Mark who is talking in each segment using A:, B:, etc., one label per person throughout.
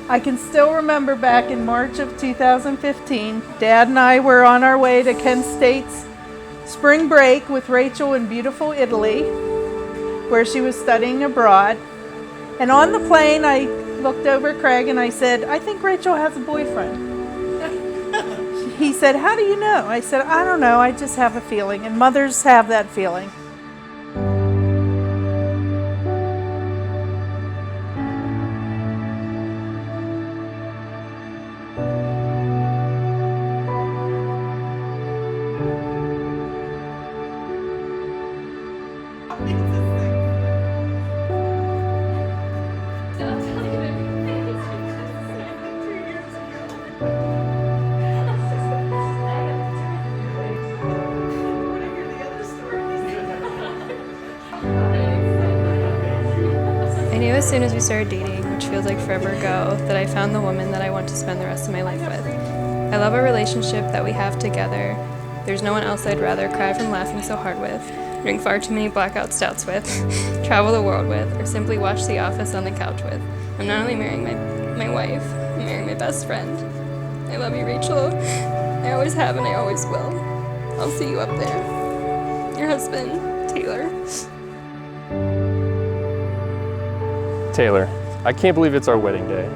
A: I can still remember back in March of 2015, Dad and I were on our way to Kent State's spring break with Rachel in beautiful Italy, where she was studying abroad. And on the plane, I looked over at Craig and I said, I think Rachel has a boyfriend. He said, how do you know? I said, I don't know, I just have a feeling. And mothers have that feeling.
B: I knew as soon as we started dating, which feels like forever ago, that I found the woman that I want to spend the rest of my life with. I love our relationship that we have together. There's no one else I'd rather cry from laughing so hard with, drink far too many blackout stouts with, travel the world with, or simply watch The Office on the couch with. I'm not only marrying my wife, I'm marrying my best friend. I love you, Rachel. I always have and I always will. I'll see you up there. Your husband, Taylor.
C: Taylor, I can't believe it's our wedding day.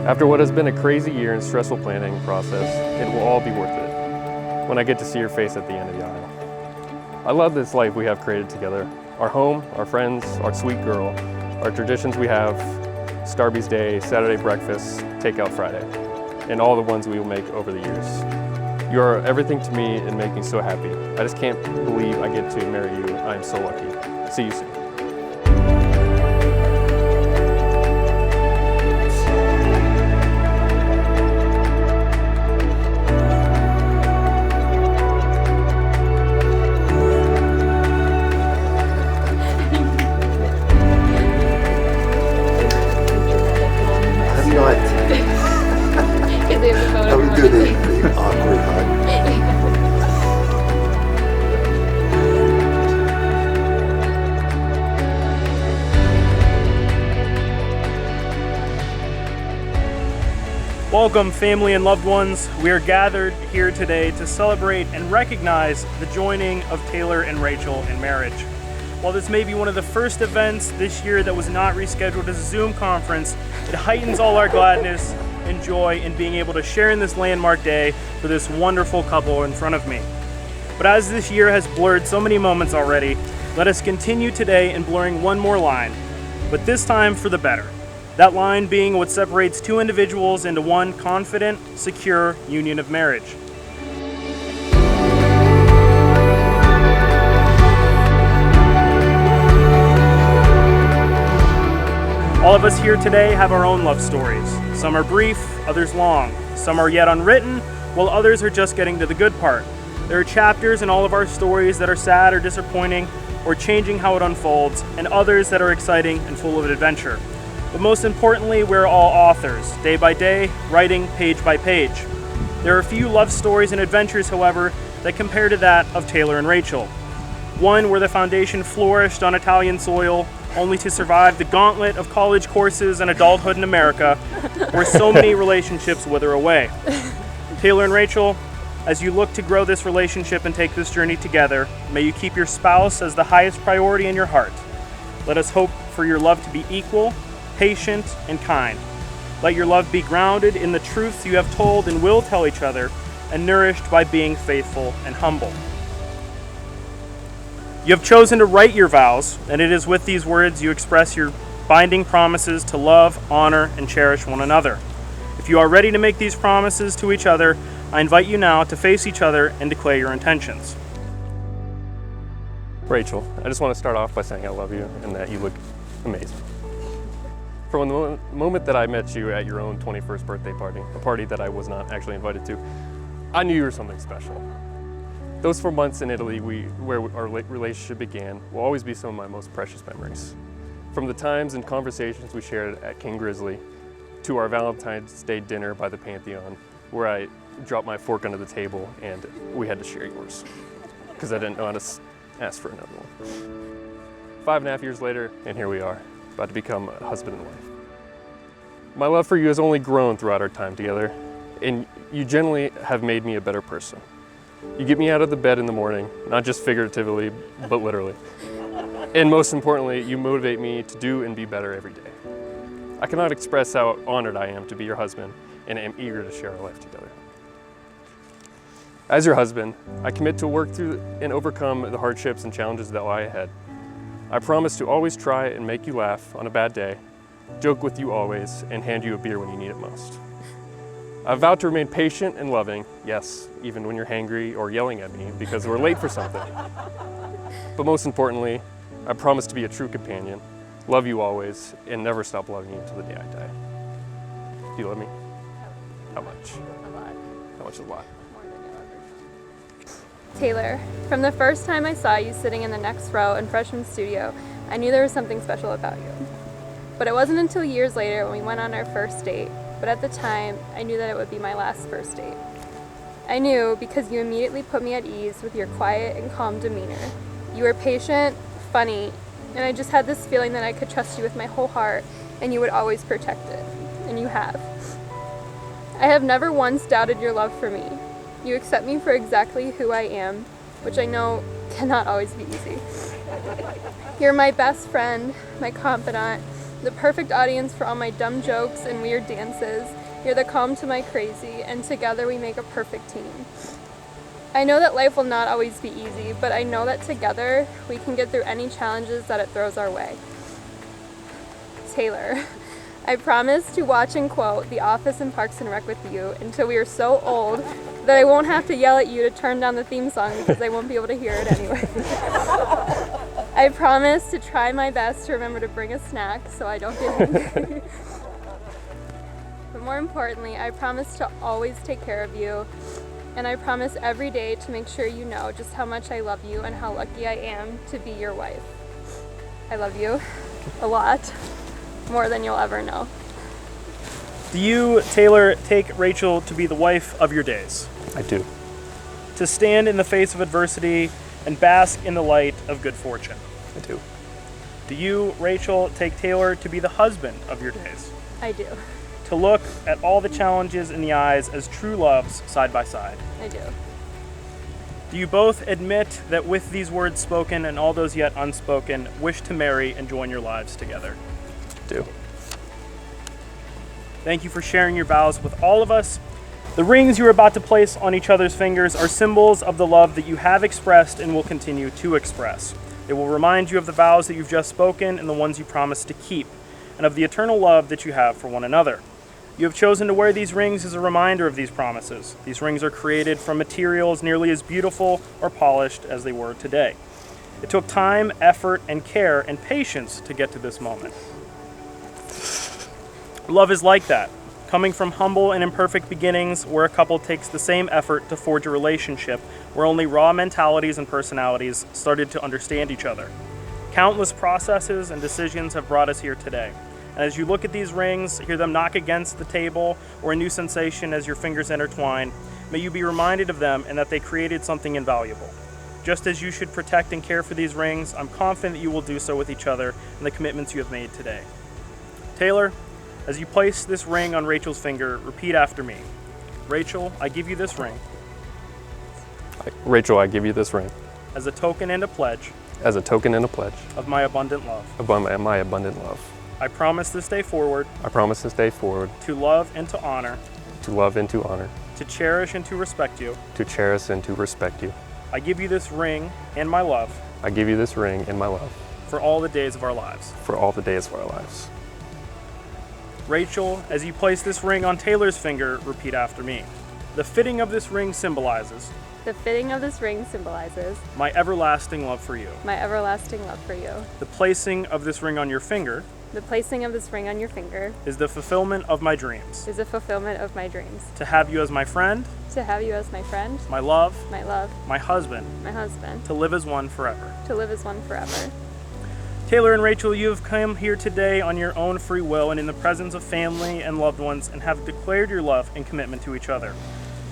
C: After what has been a crazy year and stressful planning process, it will all be worth it when I get to see your face at the end of the aisle. I love this life we have created together. Our home, our friends, our sweet girl, our traditions we have, Starbucks Day, Saturday breakfast, Takeout Friday, and all the ones we will make over the years. You are everything to me and make me so happy. I just can't believe I get to marry you. I am so lucky. See you soon.
D: That was good, the awkward hug.
E: Welcome, family and loved ones. We are gathered here today to celebrate and recognize the joining of Taylor and Rachel in marriage. While this may be one of the first events this year that was not rescheduled as a Zoom conference, it heightens all our gladness and joy in being able to share in this landmark day for this wonderful couple in front of me. But as this year has blurred so many moments already, let us continue today in blurring one more line, but this time for the better. That line being what separates two individuals into one confident, secure union of marriage. All of us here today have our own love stories. Some are brief, others long. Some are yet unwritten, while others are just getting to the good part. There are chapters in all of our stories that are sad or disappointing, or changing how it unfolds, and others that are exciting and full of adventure. But most importantly, we're all authors, day by day, writing page by page. There are a few love stories and adventures, however, that compare to that of Taylor and Rachel. One where the foundation flourished on Italian soil, only to survive the gauntlet of college courses and adulthood in America, where so many relationships wither away. Taylor and Rachel, as you look to grow this relationship and take this journey together, may you keep your spouse as the highest priority in your heart. Let us hope for your love to be equal, patient, and kind. Let your love be grounded in the truths you have told and will tell each other, and nourished by being faithful and humble. You have chosen to write your vows, and it is with these words you express your binding promises to love, honor, and cherish one another. If you are ready to make these promises to each other, I invite you now to face each other and declare your intentions.
C: Rachel, I just want to start off by saying I love you and that you look amazing. From the moment that I met you at your own 21st birthday party, a party that I was not actually invited to, I knew you were something special. Those 4 months in Italy where our relationship began will always be some of my most precious memories. From the times and conversations we shared at King Grizzly, to our Valentine's Day dinner by the Pantheon, where I dropped my fork under the table and we had to share yours, because I didn't know how to ask for another one. 5.5 years later, and here we are, about to become a husband and wife. My love for you has only grown throughout our time together, and you generally have made me a better person. You get me out of the bed in the morning, not just figuratively, but literally. And most importantly, you motivate me to do and be better every day. I cannot express how honored I am to be your husband, and am eager to share our life together. As your husband, I commit to work through and overcome the hardships and challenges that lie ahead. I promise to always try and make you laugh on a bad day, joke with you always, and hand you a beer when you need it most. I vow to remain patient and loving, yes, even when you're hangry or yelling at me because we're late for something. But most importantly, I promise to be a true companion, love you always, and never stop loving you until the day I die. Do you love me? How much?
B: A lot.
C: How much is a lot?
B: More than you'll ever know. Taylor, from the first time I saw you sitting in the next row in freshman studio, I knew there was something special about you. But it wasn't until years later when we went on our first date, but at the time, I knew that it would be my last first date. I knew because you immediately put me at ease with your quiet and calm demeanor. You were patient, funny, and I just had this feeling that I could trust you with my whole heart and you would always protect it. And you have. I have never once doubted your love for me. You accept me for exactly who I am, which I know cannot always be easy. You're my best friend, my confidant, the perfect audience for all my dumb jokes and weird dances. You're the calm to my crazy, and together we make a perfect team. I know that life will not always be easy, but I know that together we can get through any challenges that it throws our way. Taylor, I promise to watch and quote The Office and Parks and Rec with you until we are so old that I won't have to yell at you to turn down the theme song because I won't be able to hear it anyway. I promise to try my best to remember to bring a snack so I don't get hungry. But more importantly, I promise to always take care of you, and I promise every day to make sure you know just how much I love you and how lucky I am to be your wife. I love you a lot, more than you'll ever know.
E: Do you, Taylor, take Rachel to be the wife of your days?
C: I do.
E: To stand in the face of adversity and bask in the light of good fortune?
C: I do.
E: Do you, Rachel, take Taylor to be the husband of your days?
B: I do.
E: To look at all the challenges in the eyes as true loves side by side?
B: I do.
E: Do you both admit that with these words spoken and all those yet unspoken, wish to marry and join your lives together?
C: I do.
E: Thank you for sharing your vows with all of us. The rings you are about to place on each other's fingers are symbols of the love that you have expressed and will continue to express. They will remind you of the vows that you've just spoken and the ones you promised to keep, and of the eternal love that you have for one another. You have chosen to wear these rings as a reminder of these promises. These rings are created from materials nearly as beautiful or polished as they were today. It took time, effort, and care and patience to get to this moment. Love is like that, coming from humble and imperfect beginnings where a couple takes the same effort to forge a relationship where only raw mentalities and personalities started to understand each other. Countless processes and decisions have brought us here today. And as you look at these rings, hear them knock against the table, or a new sensation as your fingers intertwine, may you be reminded of them and that they created something invaluable. Just as you should protect and care for these rings, I'm confident that you will do so with each other and the commitments you have made today. Taylor, as you place this ring on Rachel's finger, repeat after me. Rachel, I give you this ring.
C: Rachel, I give you this ring.
E: As a token and a pledge.
C: As a token and a pledge.
E: Of my abundant love.
C: Of my abundant love.
E: I promise this day forward.
C: I promise this day forward.
E: To love and to honor.
C: To love and to honor.
E: To cherish and to respect you.
C: To cherish and to respect you.
E: I give you this ring and my love.
C: I give you this ring and my love.
E: For all the days of our lives.
C: For all the days of our lives.
E: Rachel, as you place this ring on Taylor's finger, repeat after me. The fitting of this ring symbolizes.
B: The fitting of this ring symbolizes.
E: My everlasting love for you.
B: My everlasting love for you.
E: The placing of this ring on your finger.
B: The placing of this ring on your finger.
E: Is the fulfillment of my dreams.
B: Is the fulfillment of my dreams.
E: To have you as my friend.
B: To have you as my friend.
E: My love.
B: My love.
E: My husband.
B: My husband.
E: To live as one forever.
B: To live as one forever.
E: Taylor and Rachel, you have come here today on your own free will and in the presence of family and loved ones and have declared your love and commitment to each other.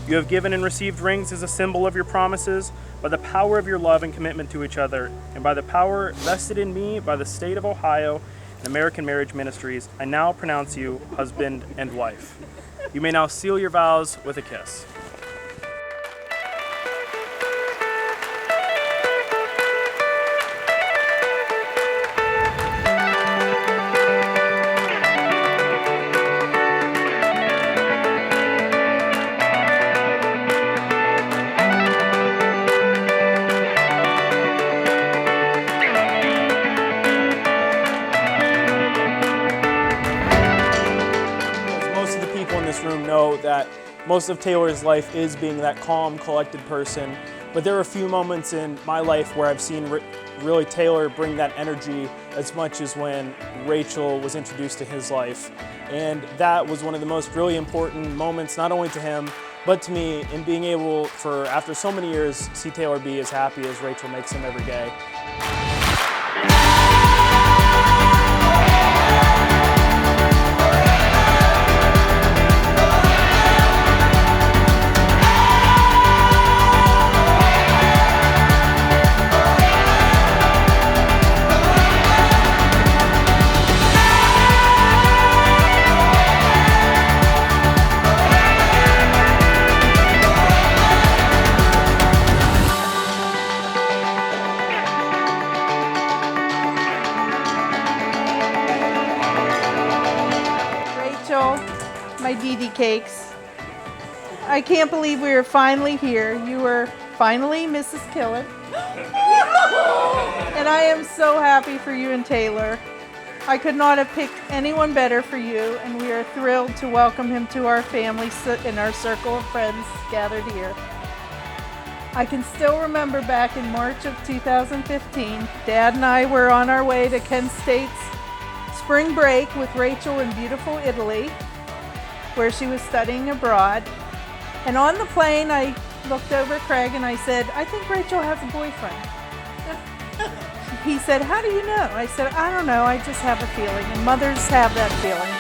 E: You have given and received rings as a symbol of your promises by the power of your love and commitment to each other and by the power vested in me by the state of Ohio and American Marriage Ministries, I now pronounce you husband and wife. You may now seal your vows with a kiss. Most of the people in this room know that most of Taylor's life is being that calm, collected person, but there are a few moments in my life where I've seen really Taylor bring that energy as much as when Rachel was introduced to his life. And that was one of the most really important moments, not only to him, but to me, in being able for, after so many years, see Taylor be as happy as Rachel makes him every day.
A: Rachel, my Dee Dee cakes. I can't believe we are finally here. You were finally Mrs. Killett. And I am so happy for you and Taylor. I could not have picked anyone better for you, and we are thrilled to welcome him to our family in our circle of friends gathered here. I can still remember back in March of 2015, Dad and I were on our way to Kent State's spring break with Rachel in beautiful Italy, where she was studying abroad. And on the plane, I looked over at Craig and I said, I think Rachel has a boyfriend. He said, how do you know? I said, I don't know, I just have a feeling. And mothers have that feeling.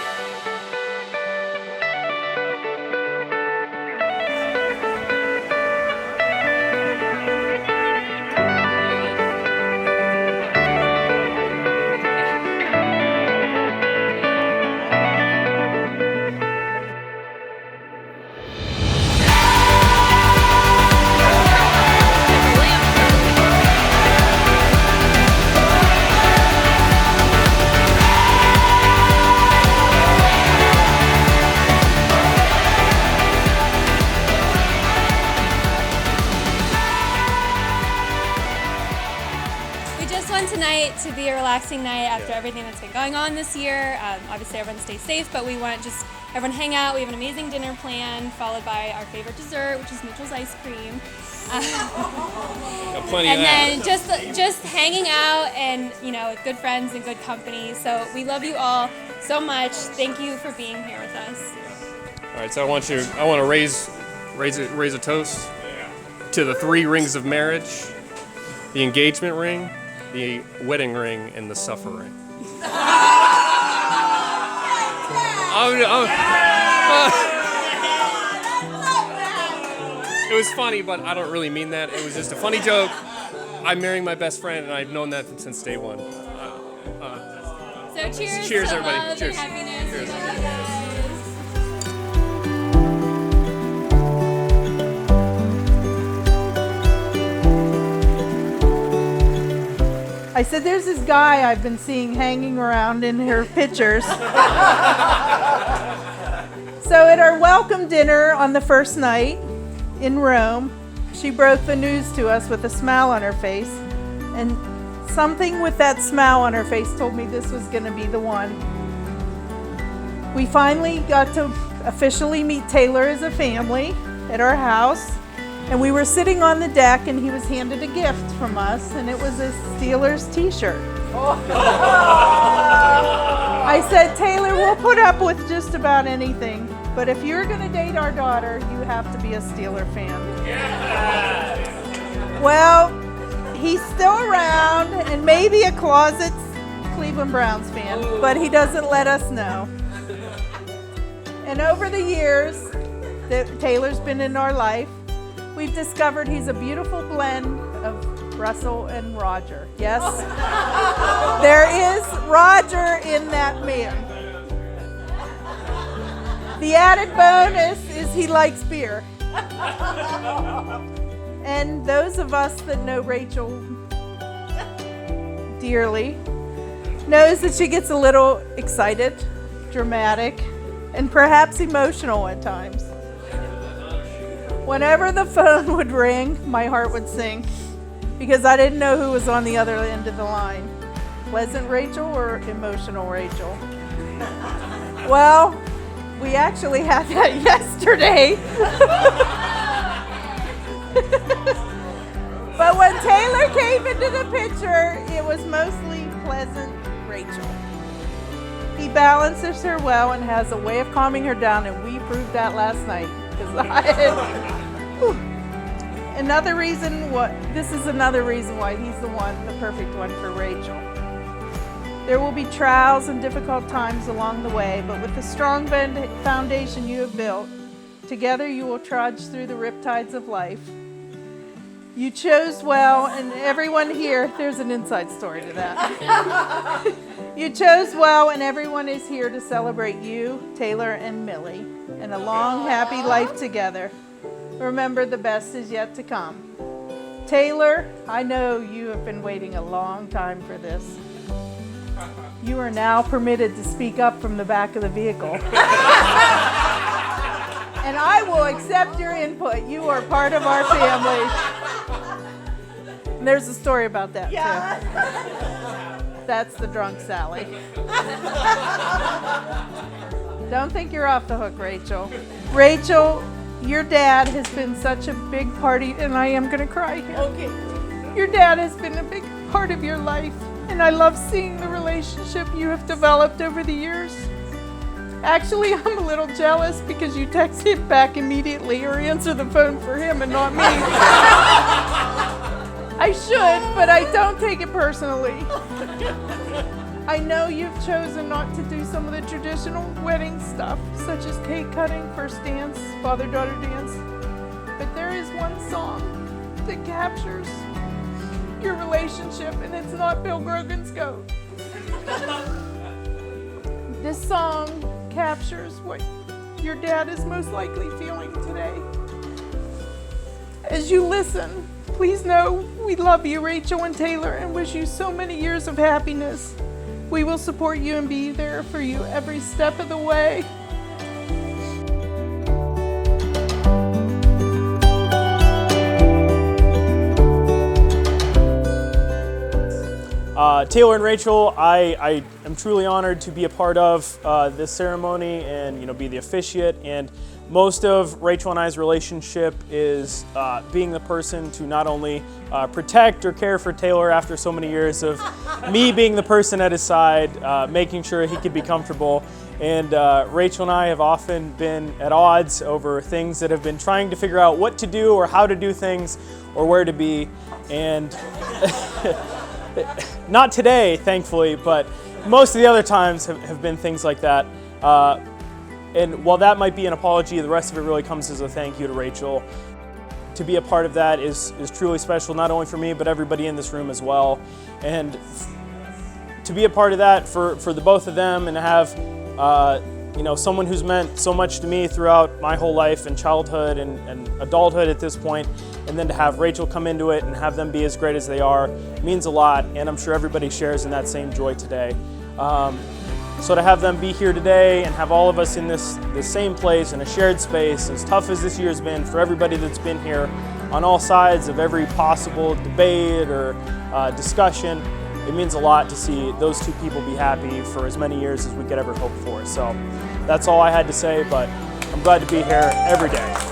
F: We just want tonight to be a relaxing night after everything that's been going on this year. Obviously everyone stays safe, but we want just everyone hang out. We have an amazing dinner planned, followed by our favorite dessert, which is Mitchell's ice cream.
C: Got plenty of
F: And
C: that.
F: then just hanging out and, you know, with good friends and good company. So we love you all so much. Thank you for being here with us.
C: All right, so I want to raise a toast to the 3 rings of marriage: the engagement ring, the wedding ring, and the suffer ring. It was funny, but I don't really mean that. It was just a funny joke. I'm marrying my best friend, and I've known that since day one.
F: So cheers,
C: Cheers,
F: to
C: everybody.
F: love
C: Cheers.
F: and happiness.
C: Cheers.
F: We love you guys.
A: I said, there's this guy I've been seeing hanging around in her pictures. So at our welcome dinner on the first night in Rome, she broke the news to us with a smile on her face. And something with that smile on her face told me this was going to be the one. We finally got to officially meet Taylor as a family at our house. And we were sitting on the deck, and he was handed a gift from us, and it was a Steelers t-shirt. I said, Taylor, we'll put up with just about anything, but if you're going to date our daughter, you have to be a Steeler fan. Well, he's still around, and maybe a closet Cleveland Browns fan, but he doesn't let us know. And over the years that Taylor's been in our life, we've discovered he's a beautiful blend of Russell and Roger. Yes, there is Roger in that man. The added bonus is he likes beer. And those of us that know Rachel dearly knows that she gets a little excited, dramatic, and perhaps emotional at times. Whenever the phone would ring, my heart would sink because I didn't know who was on the other end of the line. Pleasant Rachel or emotional Rachel? Well, we actually had that yesterday. But when Taylor came into the picture, it was mostly pleasant Rachel. He balances her well and has a way of calming her down, and we proved that last night. Another reason why he's the perfect one for Rachel. There will be trials and difficult times along the way, but with the strong foundation you have built, together you will trudge through the riptides of life. You chose well, and everyone here, there's an inside story to that. You chose well, and everyone is here to celebrate you, Taylor, and Millie, and a long, happy life together. Remember, the best is yet to come. Taylor, I know you have been waiting a long time for this. You are now permitted to speak up from the back of the vehicle. And I will accept your input. You are part of our family. And there's a story about that, too. That's the drunk Sally. Don't think you're off the hook, Rachel. Rachel, your dad has been such a big party, and I am going to cry here. Okay. Your dad has been a big part of your life, and I love seeing the relationship you have developed over the years. Actually, I'm a little jealous because you text him back immediately or answer the phone for him and not me. I should, but I don't take it personally. I know you've chosen not to do some of the traditional wedding stuff, such as cake cutting, first dance, father-daughter dance. But there is one song that captures your relationship, and it's not Bill Grogan's Goat. This song captures what your dad is most likely feeling today. As you listen, please know we love you, Rachel and Taylor, and wish you so many years of happiness. We will support you and be there for you every step of the way.
E: Taylor and Rachel, I am truly honored to be a part of this ceremony and be the officiate. And most of Rachel and I's relationship is being the person to not only protect or care for Taylor after so many years of me being the person at his side, making sure he could be comfortable. And Rachel and I have often been at odds over things that have been trying to figure out what to do or how to do things or where to be. And not today, thankfully, but most of the other times have been things like that. And while that might be an apology, the rest of it really comes as a thank you to Rachel. To be a part of that is truly special, not only for me, but everybody in this room as well. And to be a part of that for the both of them and to have someone who's meant so much to me throughout my whole life and childhood and adulthood at this point, and then to have Rachel come into it and have them be as great as they are means a lot, and I'm sure everybody shares in that same joy today. So to have them be here today and have all of us in this same place in a shared space, as tough as this year's been for everybody that's been here on all sides of every possible debate or discussion, it means a lot to see those two people be happy for as many years as we could ever hope for. So that's all I had to say, but I'm glad to be here every day.